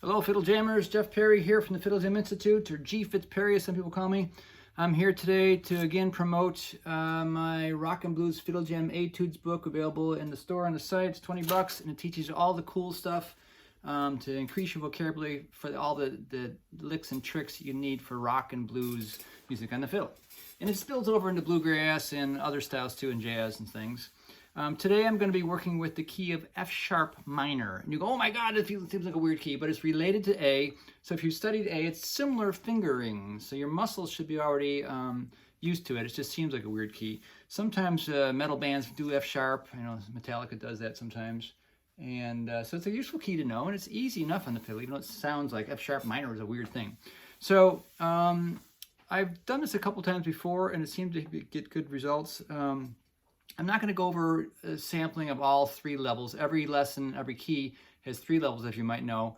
Hello Fiddle Jammers, Jeff Perry here from the Fiddle Jam Institute, or G. Fitzperry as some people call me. I'm here today to again promote my Rock and Blues Fiddle Jam A-Toodz book, available in the store on the site. It's 20 bucks and it teaches you all the cool stuff to increase your vocabulary for all the licks and tricks you need for rock and blues music on the fiddle. And it spills over into bluegrass and other styles too, and jazz and things. Today I'm going to be working with the key of F sharp minor. And you go, oh my God, it seems like a weird key, but it's related to A. So if you studied A, it's similar fingering. So your muscles should be already used to it. It just seems like a weird key. Sometimes metal bands do F sharp. You know, Metallica does that sometimes. And so it's a useful key to know, and it's easy enough on the fiddle, even though it sounds like F sharp minor is a weird thing. So I've done this a couple times before, and it seemed to get good results. I'm not going to go over sampling of all three levels. Every lesson, every key has three levels, as you might know.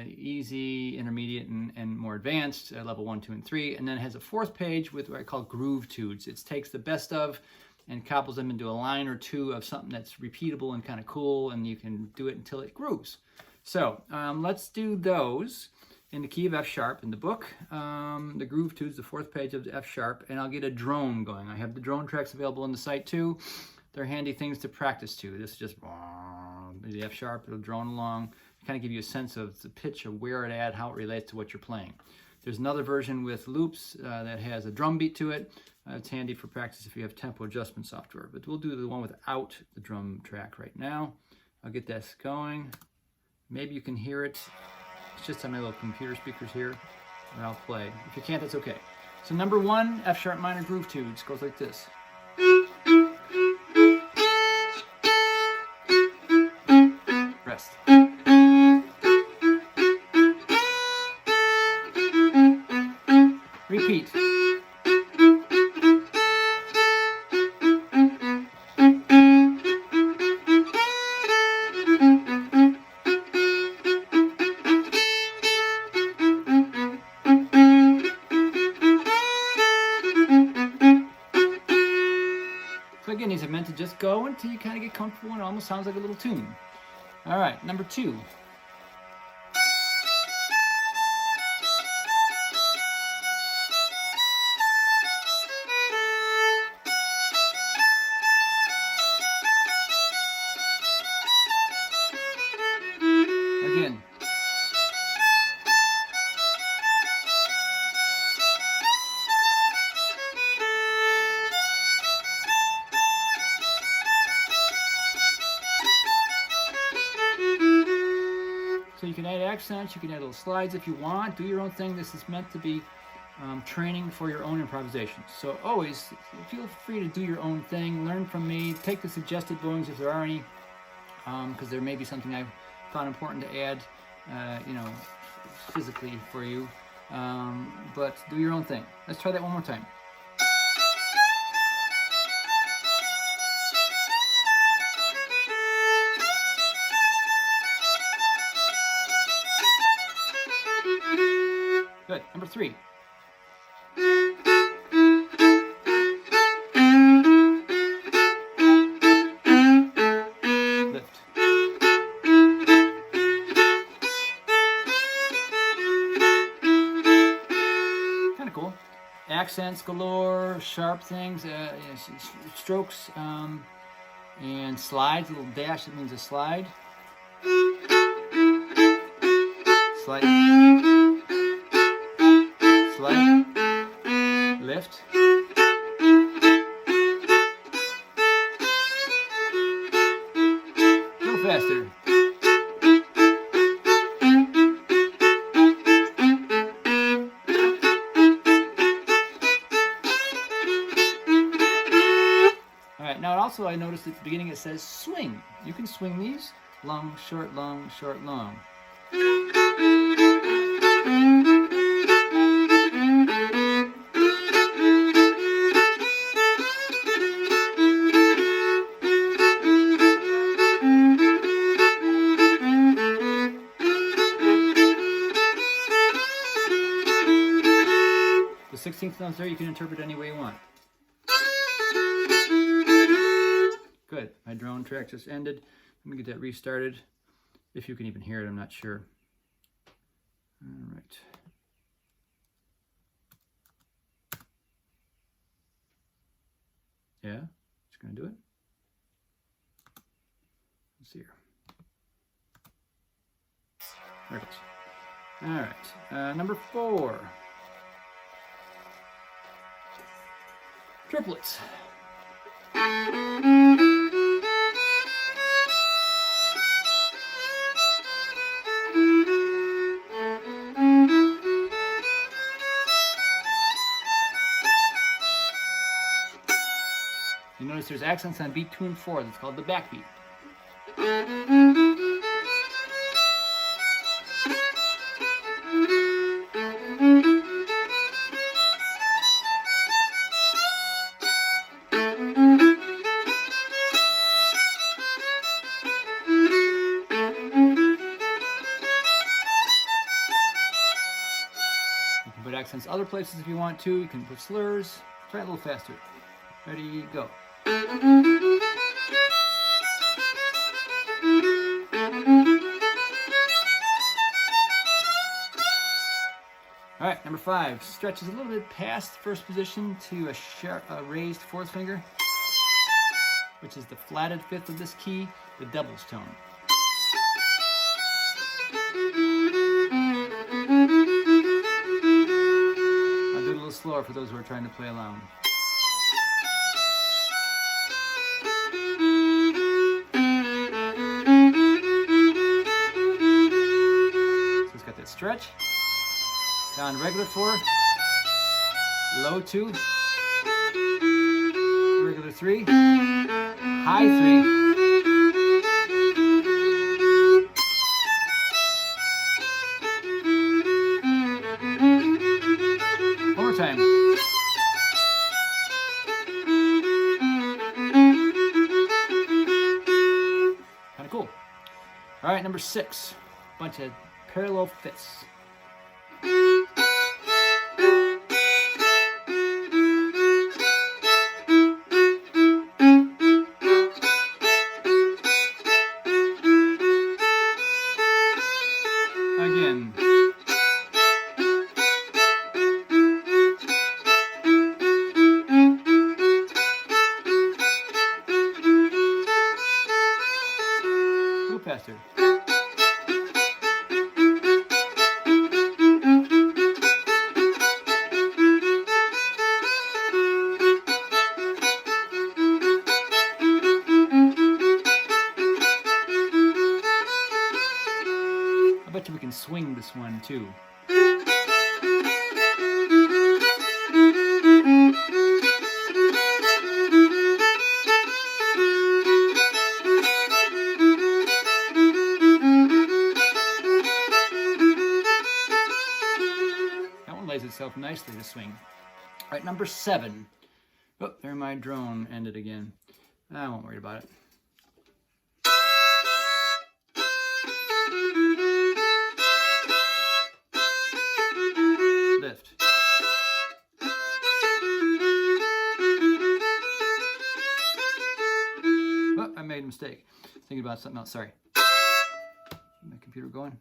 Easy, intermediate, and more advanced, level 1, 2, and 3. And then it has a fourth page with what I call groove etudes. It takes the best of and couples them into a line or two of something that's repeatable and kind of cool, and you can do it until it grooves. So let's do those in the key of F sharp in the book. The groove etudes, the fourth page of the F sharp, and I'll get a drone going. I have the drone tracks available on the site too. They're handy things to practice to. This is just the F sharp, it'll drone along, kind of give you a sense of the pitch of where it at, how it relates to what you're playing. There's another version with loops that has a drum beat to it. It's handy for practice if you have tempo adjustment software, but we'll do the one without the drum track right now. I'll get this going. Maybe you can hear it. It's just on my little computer speakers here, and I'll play. If you can't, that's okay. So number 1, F sharp minor groove etudes, goes like this. Rest. Repeat. So again, these are meant to just go until you kind of get comfortable and it almost sounds like a little tune. All right, number 2. Again. So you can add accents, you can add little slides if you want, do your own thing. This is meant to be training for your own improvisation. So always feel free to do your own thing, learn from me, take the suggested bowings if there are any, because there may be something I found important to add, you know, physically for you, but do your own thing. Let's try that one more time. Good. Number 3. Lift. Kind of cool. Accents galore, sharp things, strokes, and slides. A little dash, that means a slide. Slide. Slide, lift, a little faster. All right, now also I noticed at the beginning it says swing. You can swing these, long, short, long, short, long. The 16th notes there you can interpret any way you want. Good. My drone track just ended. Let me get that restarted. If you can even hear it, I'm not sure. All right. Yeah, it's going to do it. Let's see here. There it goes. All right, number 4. Triplets. You notice there's accents on beat 2 and 4. That's called the backbeat. You can put accents other places if you want to. You can put slurs. Try it a little faster. Ready, go. All right, number 5 stretches a little bit past first position to a raised 4th finger, which is the flatted 5th of this key, the devil's tone. I'll do it a little slower for those who are trying to play along. So it's got that stretch. Down regular 4, low 2, regular 3, high 3, one more time. Kind of cool. All right, number 6, bunch of parallel 5ths. Again. A little faster. I bet you we can swing this one too. That one lays itself nicely to swing. All right, number 7. Oh, there my drone ended again. I won't worry about it. Lift. Oh, I made a mistake. Thinking about something else, sorry. My computer going.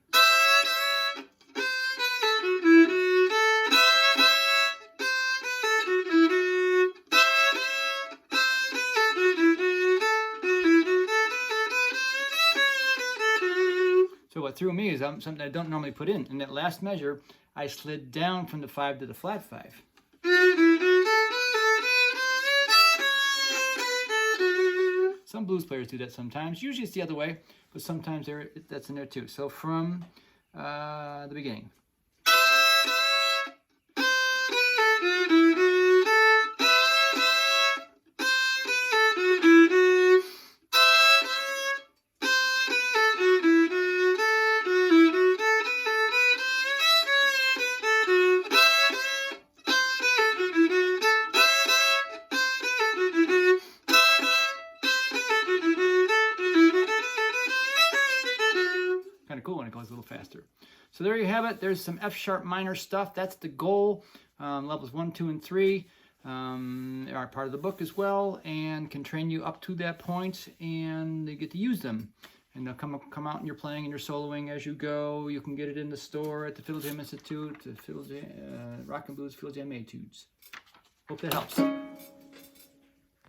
So what threw me is something I don't normally put in. In that last measure, I slid down from the 5 to the flat 5. Some blues players do that sometimes. Usually it's the other way, but sometimes that's in there too. So from the beginning. Kind of cool when it goes a little faster. So there you have it. There's some F sharp minor stuff. That's the goal. Levels 1, 2, and 3 are part of the book as well, and can train you up to that point, and you get to use them. And they'll come out and you're playing and you're soloing as you go. You can get it in the store at the Fiddle Jam Institute, the Rock and Blues Fiddle Jam A-Toodz. Hope that helps.